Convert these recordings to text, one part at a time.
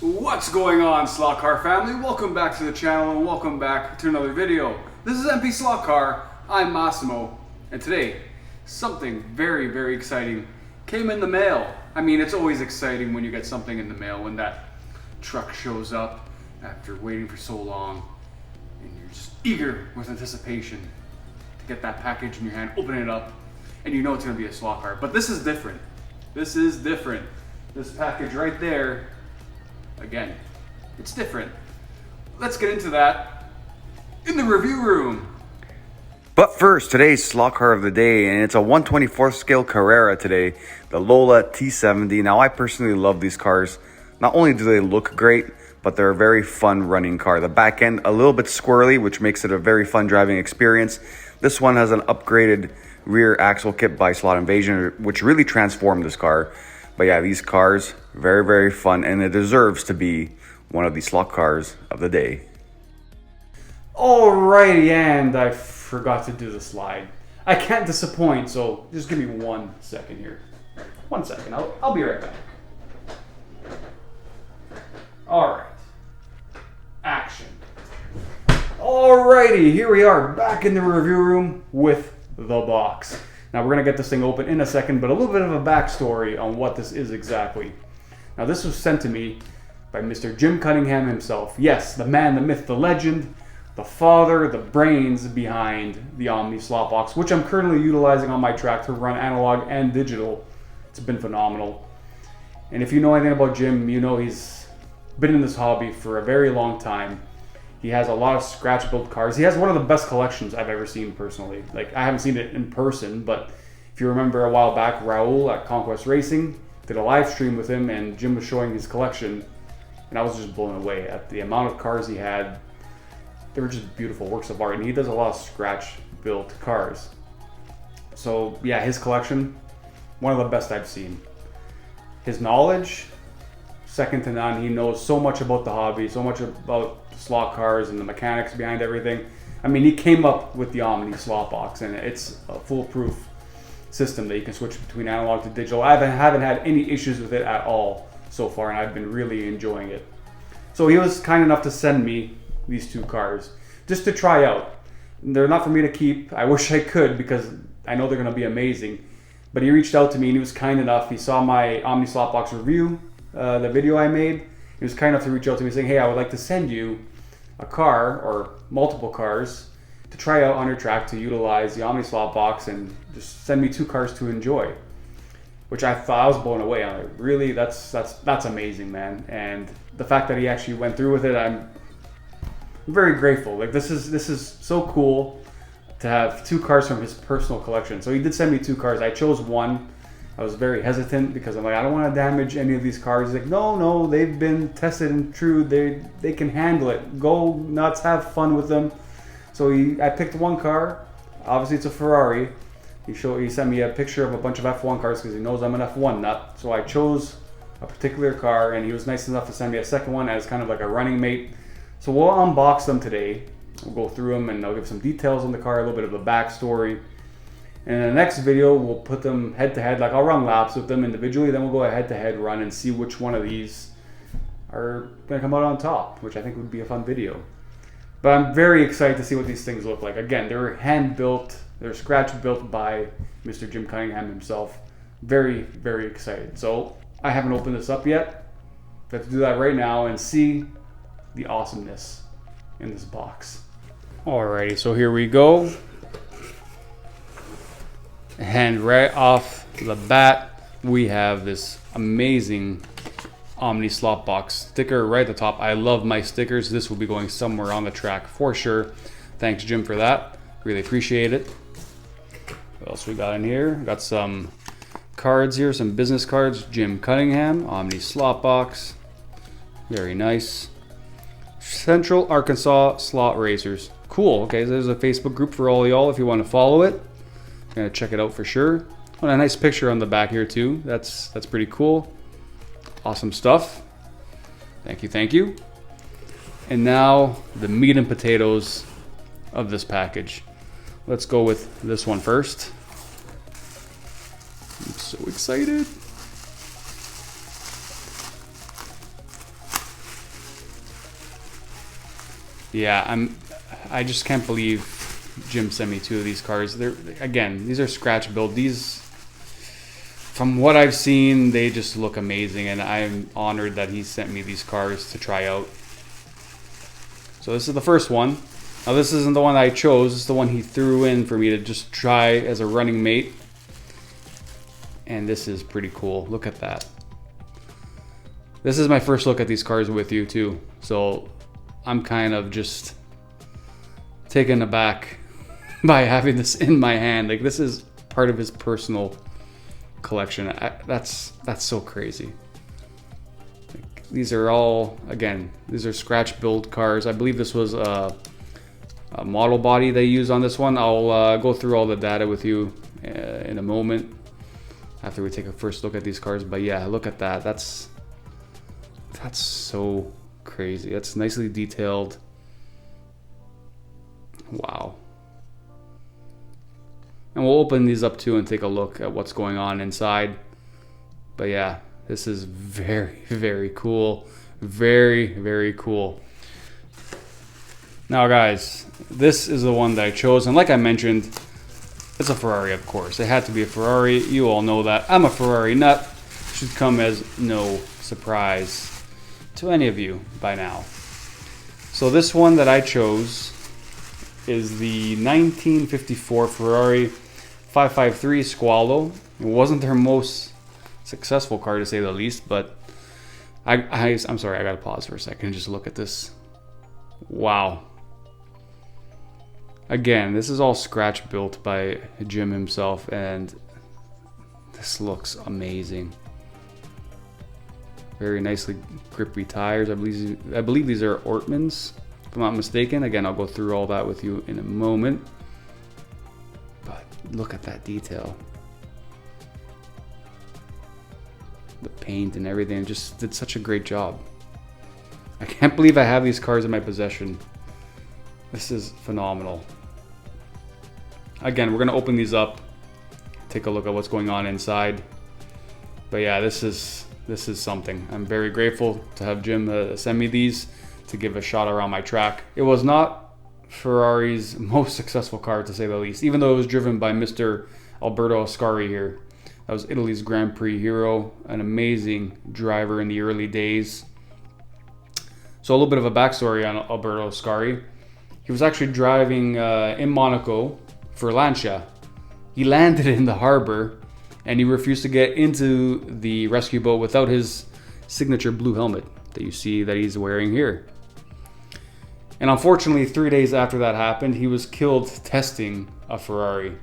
What's going on, Slot Car family? Welcome back to the channel and welcome back to another video. This is MP Slot Car. I'm Massimo, and today something very exciting came in the mail. I mean, it's always exciting when you get something in the mail, when that truck shows up after waiting for so long and you're just eager with anticipation to get that package in your hand, open it up, and you know it's going to be a slot car. But this is different. This is different. This package right there, again, it's different. Let's get into that in the review room. But first, today's slot car of the day, and it's a 1/24 scale Carrera today, the Lola T70. Now, I personally love these cars. Not only do they look great, but they're a very fun running car. The back end, a little bit squirrely, which makes it a very fun driving experience. This one has an upgraded rear axle kit by Slot Invasion, which really transformed this car. But yeah, these cars, very fun, and it deserves to be one of the slot cars of the day. Alrighty, and I forgot to do the slide. I can't disappoint, so just give me 1 second here. 1 second, I'll be right back. Alright. Action. Alrighty, here we are, back in the review room with the box. Now we're going to get this thing open in a second, but a little bit of a backstory on what this is exactly. Now this was sent to me by Mr. Jim Cunningham himself. Yes, the man, the myth, the legend, the father, the brains behind the Omni slot box, which I'm currently utilizing on my track to run analog and digital. It's been phenomenal. And if you know anything about Jim, you know he's been in this hobby for a very long time. He has a lot of scratch-built cars. He has one of the best collections I've ever seen personally. Like, I haven't seen it in person, but if you remember a while back, Raul at Conquest Racing did a live stream with him, and Jim was showing his collection, and I was just blown away at the amount of cars he had. They were just beautiful works of art, and he does a lot of scratch-built cars. So, yeah, his collection, one of the best I've seen. His knowledge, second to none. He knows so much about the hobby, so much about slot cars and the mechanics behind everything. I mean, he came up with the Omni slot box, and it's a foolproof system that you can switch between analog to digital. I haven't had any issues with it at all so far, and I've been really enjoying it. So he was kind enough to send me these 2 cars just to try out. They're not for me to keep. I wish I could, because I know they're going to be amazing. But he reached out to me, and he was kind enough. He saw my Omni slot box review, the video I made. He was kind enough to reach out to me saying, hey, I would like to send you a car or multiple cars to try out on your track to utilize the Omni slot box, and just send me 2 cars to enjoy. Which I thought, I was blown away. I'm like, really? That's amazing, man. And the fact that he actually went through with it, I'm very grateful. Like, this is so cool to have 2 cars from his personal collection. So he did send me 2 cars. I chose one. I was very hesitant because I'm like, I don't want to damage any of these cars. He's like, no, they've been tested and true. They can handle it. Go nuts, have fun with them. So I picked one car. Obviously, it's a Ferrari. He sent me a picture of a bunch of F1 cars because he knows I'm an F1 nut. So I chose a particular car, and he was nice enough to send me a second one as kind of like a running mate. So we'll unbox them today. We'll go through them, and I'll give some details on the car, a little bit of the backstory. And in the next video, we'll put them head to head. Like, I'll run laps with them individually, then we'll go a head to head run and see which one of these are going to come out on top, which I think would be a fun video. But I'm very excited to see what these things look like. Again, they're hand built, they're scratch built by Mr. Jim Cunningham himself. Very excited. So I haven't opened this up yet. I have to do that right now and see the awesomeness in this box. Alrighty, so here we go. And right off the bat, we have this amazing Omni slot box sticker right at the top. I love my stickers. This will be going somewhere on the track for sure. Thanks, Jim, for that. Really appreciate it. What else we got in here? Got some cards here, some business cards. Jim Cunningham, Omni slot box. Very nice. Central Arkansas Slot Racers. Cool. Okay, so there's a Facebook group for all y'all if you want to follow it. Gonna check it out for sure. Oh, a nice picture on the back here too. That's pretty cool. Awesome stuff. Thank you. And now the meat and potatoes of this package. Let's go with this one first. I'm so excited. Yeah, I just can't believe Jim sent me 2 of these cars. These are scratch build. These, from what I've seen, they just look amazing, and I'm honored that he sent me these cars to try out. So this is the first one. Now this isn't the one I chose, it's the one he threw in for me to just try as a running mate. And this is pretty cool. Look at that. This is my first look at these cars with you too. So I'm kind of just taken aback by having this in my hand. Like, this is part of his personal collection. That's so crazy. Like, these are all, again, these are scratch build cars. I believe this was a model body they use on this one. I'll go through all the data with you in a moment after we take a first look at these cars. But yeah, look at that. That's so crazy. That's nicely detailed. Wow. And we'll open these up too and take a look at what's going on inside. But yeah, this is very, very cool. Very, very cool. Now guys, this is the one that I chose, and like I mentioned, it's a Ferrari, of course. It had to be a Ferrari. You all know that. I'm a Ferrari nut. Should come as no surprise to any of you by now. So this one that I chose is the 1954 Ferrari 553 Squalo. It wasn't their most successful car, to say the least, but I'm sorry, I gotta pause for a second and just look at this. Wow. Again, this is all scratch built by Jim himself, and this looks amazing. Very nicely grippy tires. I believe these are Ortmans, if I'm not mistaken. Again, I'll go through all that with you in a moment. But look at that detail. The paint and everything just did such a great job. I can't believe I have these cars in my possession. This is phenomenal. Again, we're gonna open these up, take a look at what's going on inside. But yeah, this is something. I'm very grateful to have Jim send me these to give a shot around my track. It was not Ferrari's most successful car, to say the least, even though it was driven by Mr. Alberto Ascari here. That was Italy's Grand Prix hero, an amazing driver in the early days. So a little bit of a backstory on Alberto Ascari. He was actually driving in Monaco for Lancia. He landed in the harbor and he refused to get into the rescue boat without his signature blue helmet that you see that he's wearing here. And unfortunately, 3 days after that happened, he was killed testing a Ferrari.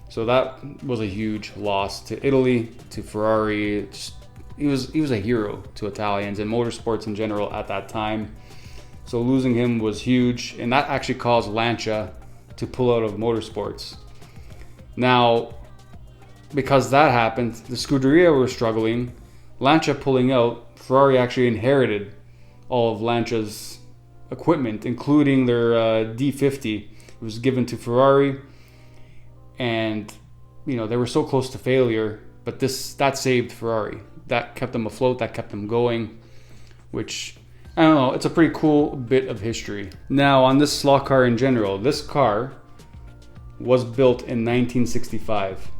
So that was a huge loss to Italy, to Ferrari. He was a hero to Italians and motorsports in general at that time. So losing him was huge, and that actually caused Lancia to pull out of motorsports. Now, because that happened, the Scuderia were struggling. Lancia pulling out, Ferrari actually inherited all of Lancia's equipment, including their D50. It was given to Ferrari, and they were so close to failure, but that saved Ferrari. That kept them afloat, that kept them going, which, I don't know, it's a pretty cool bit of history. Now, on this slot car in general, this car was built in 1965.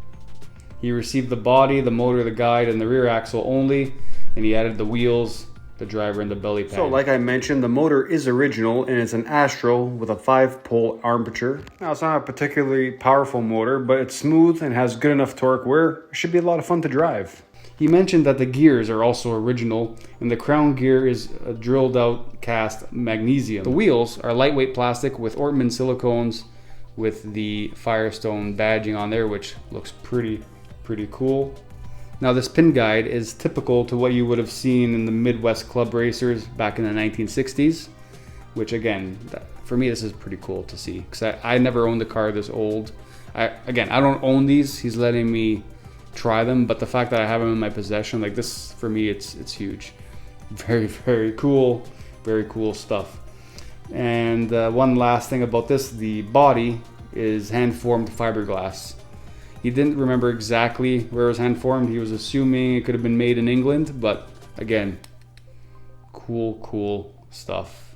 He received the body, the motor, the guide, and the rear axle only, and he added the wheels, the driver, and the belly pan. So like I mentioned, the motor is original, and it's an Astro with a 5-pole armature. Now, it's not a particularly powerful motor, but it's smooth and has good enough torque where it should be a lot of fun to drive. He mentioned that the gears are also original, and the crown gear is a drilled out cast magnesium. The wheels are lightweight plastic with Ortman silicones with the Firestone badging on there, which looks pretty cool. Now, this pin guide is typical to what you would have seen in the Midwest club racers back in the 1960s, which again, for me, this is pretty cool to see, because I never owned a car this old. I don't own these. He's letting me try them, but the fact that I have them in my possession, like this, for me, it's huge. Very, very cool stuff. And one last thing about this, the body is hand-formed fiberglass. He didn't remember exactly where it was hand-formed. He was assuming it could have been made in England, but again, cool stuff.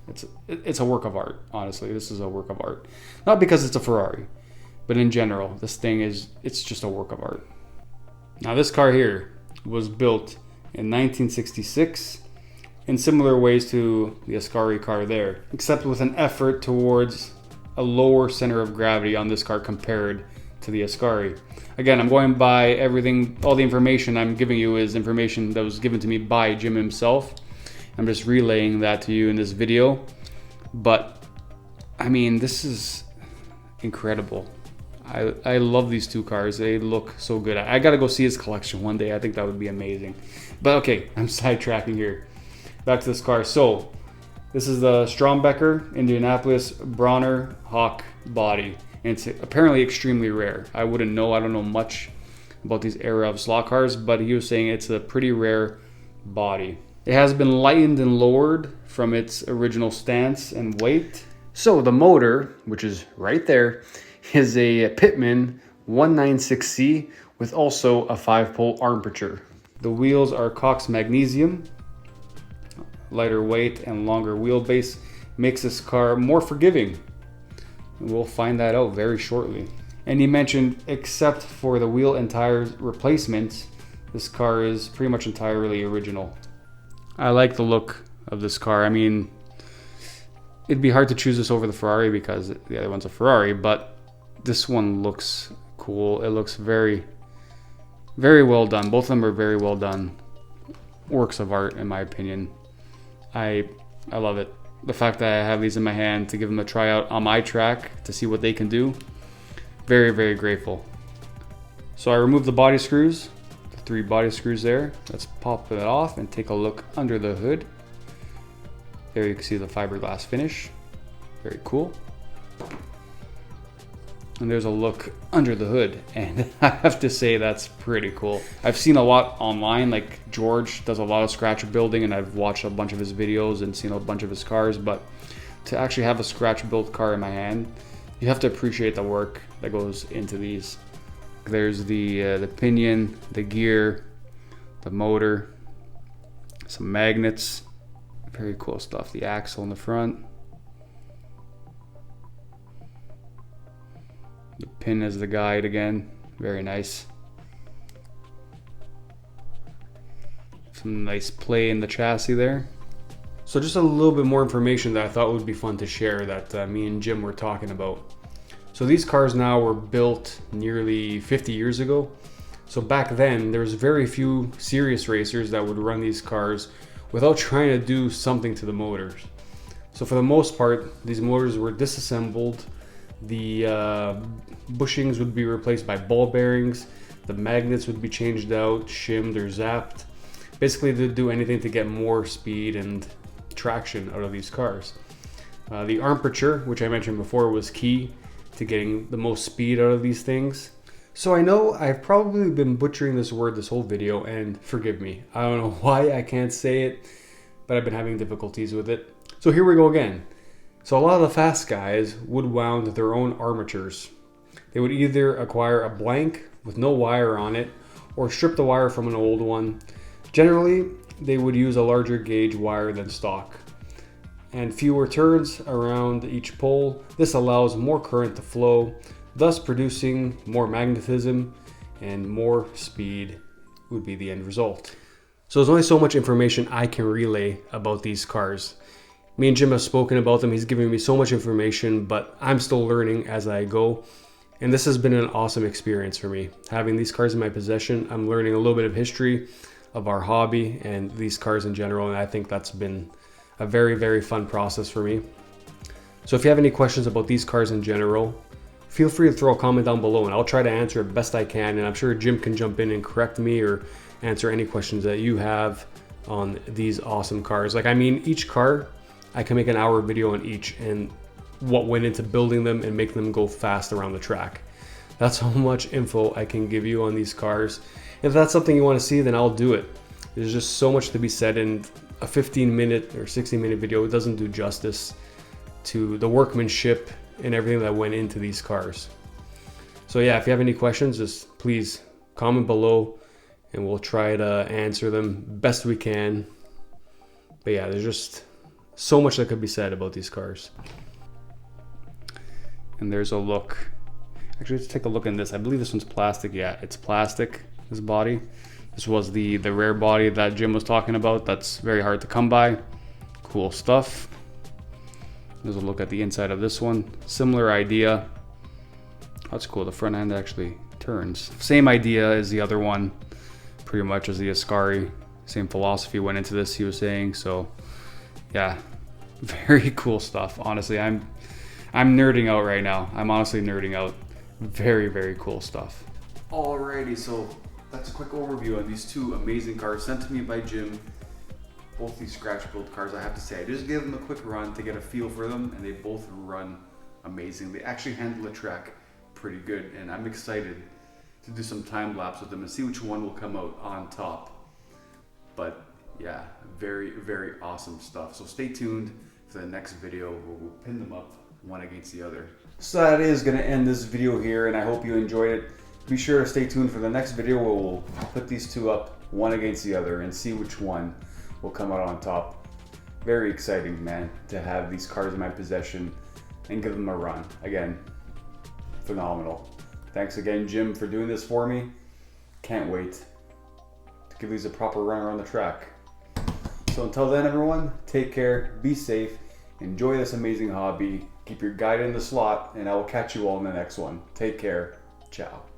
It's a work of art, honestly. This is a work of art. Not because it's a Ferrari, but in general, it's just a work of art. Now this car here was built in 1966 in similar ways to the Ascari car there, except with an effort towards a lower center of gravity on this car compared to the Ascari. Again, I'm going by everything, all the information I'm giving you is information that was given to me by Jim himself. I'm just relaying that to you in this video. But I mean, this is incredible. I love these two cars. They look so good. I gotta go see his collection one day. I think that would be amazing. But okay, I'm sidetracking here. Back to this car. So this is the Strombecker Indianapolis Bronner Hawk body. And it's apparently extremely rare. I wouldn't know. I don't know much about these era of slot cars, but he was saying it's a pretty rare body. It has been lightened and lowered from its original stance and weight. So the motor, which is right there, is a Pitman 196C with also a 5-pole armature. The wheels are Cox magnesium. Lighter weight and longer wheelbase makes this car more forgiving. We'll find that out very shortly. And he mentioned, except for the wheel and tires replacements, this car is pretty much entirely original. I like the look of this car. I mean, it'd be hard to choose this over the Ferrari because the other one's a Ferrari, but this one looks cool. It looks very, very well done. Both of them are very well done. Works of art, in my opinion. I love it. The fact that I have these in my hand to give them a try out on my track to see what they can do. Very, very grateful. So I removed the body screws. 3 body screws there. Let's pop that off and take a look under the hood. There you can see the fiberglass finish. Very cool. And there's a look under the hood, and I have to say that's pretty cool. I've seen a lot online, like George does a lot of scratch building, and I've watched a bunch of his videos and seen a bunch of his cars, but to actually have a scratch built car in my hand, you have to appreciate the work that goes into these. There's the pinion, the gear, the motor, some magnets, very cool stuff. The axle in the front, the pin as the guide again, very nice. Some nice play in the chassis there. So just a little bit more information that I thought would be fun to share that me and Jim were talking about. So these cars now were built nearly 50 years ago. So back then, there was very few serious racers that would run these cars without trying to do something to the motors. So for the most part, these motors were disassembled. The bushings would be replaced by ball bearings. The magnets would be changed out, shimmed or zapped. Basically, they'd do anything to get more speed and traction out of these cars. The armature, which I mentioned before, was key to getting the most speed out of these things. So I know I've probably been butchering this word this whole video, and forgive me. I don't know why I can't say it, but I've been having difficulties with it. So here we go again. So a lot of the fast guys would wound their own armatures. They would either acquire a blank with no wire on it or strip the wire from an old one. Generally, they would use a larger gauge wire than stock and fewer turns around each pole. This allows more current to flow, thus producing more magnetism, and more speed would be the end result. So there's only so much information I can relay about these cars. Me and Jim have spoken about them. He's giving me so much information, but I'm still learning as I go. And this has been an awesome experience for me. Having these cars in my possession, I'm learning a little bit of history of our hobby and these cars in general, and I think that's been a very, very fun process for me. So if you have any questions about these cars in general, feel free to throw a comment down below and I'll try to answer it best I can. And I'm sure Jim can jump in and correct me or answer any questions that you have on these awesome cars. Like, I mean, each car, I can make an hour video on each and what went into building them and make them go fast around the track. That's how much info I can give you on these cars. If that's something you want to see, then I'll do it. There's just so much to be said, and a 15-minute or 60-minute video doesn't do justice to the workmanship and everything that went into these cars. So yeah, if you have any questions, just please comment below and we'll try to answer them best we can. But yeah, there's just So much that could be said about these cars. And there's a look. Actually, let's take a look in this. I believe this one's plastic. Yeah, it's plastic, this body. This was the rare body that Jim was talking about. That's very hard to come by. Cool stuff. There's a look at the inside of this one. Similar idea. That's cool. The front end actually turns. Same idea as the other one, pretty much as the Ascari. Same philosophy went into this, he was saying. So yeah, very cool stuff. Honestly, I'm nerding out right now. I'm honestly nerding out. Very, very cool stuff. Alrighty, so that's a quick overview on these two amazing cars sent to me by Jim. Both these scratch build cars, I have to say, I just gave them a quick run to get a feel for them, and they both run amazing. They actually handle the track pretty good, and I'm excited to do some time lapse with them and see which one will come out on top. But yeah, very, very awesome stuff. So stay tuned for the next video where we'll pin them up one against the other. So that is going to end this video here, and I hope you enjoyed it. Be sure to stay tuned for the next video where we'll put these two up one against the other and see which one will come out on top. Very exciting, man, to have these cars in my possession and give them a run. Again, phenomenal. Thanks again, Jim, for doing this for me. Can't wait to give these a proper run around the track. So until then, everyone, take care, be safe, enjoy this amazing hobby, keep your guide in the slot, and I will catch you all in the next one. Take care. Ciao.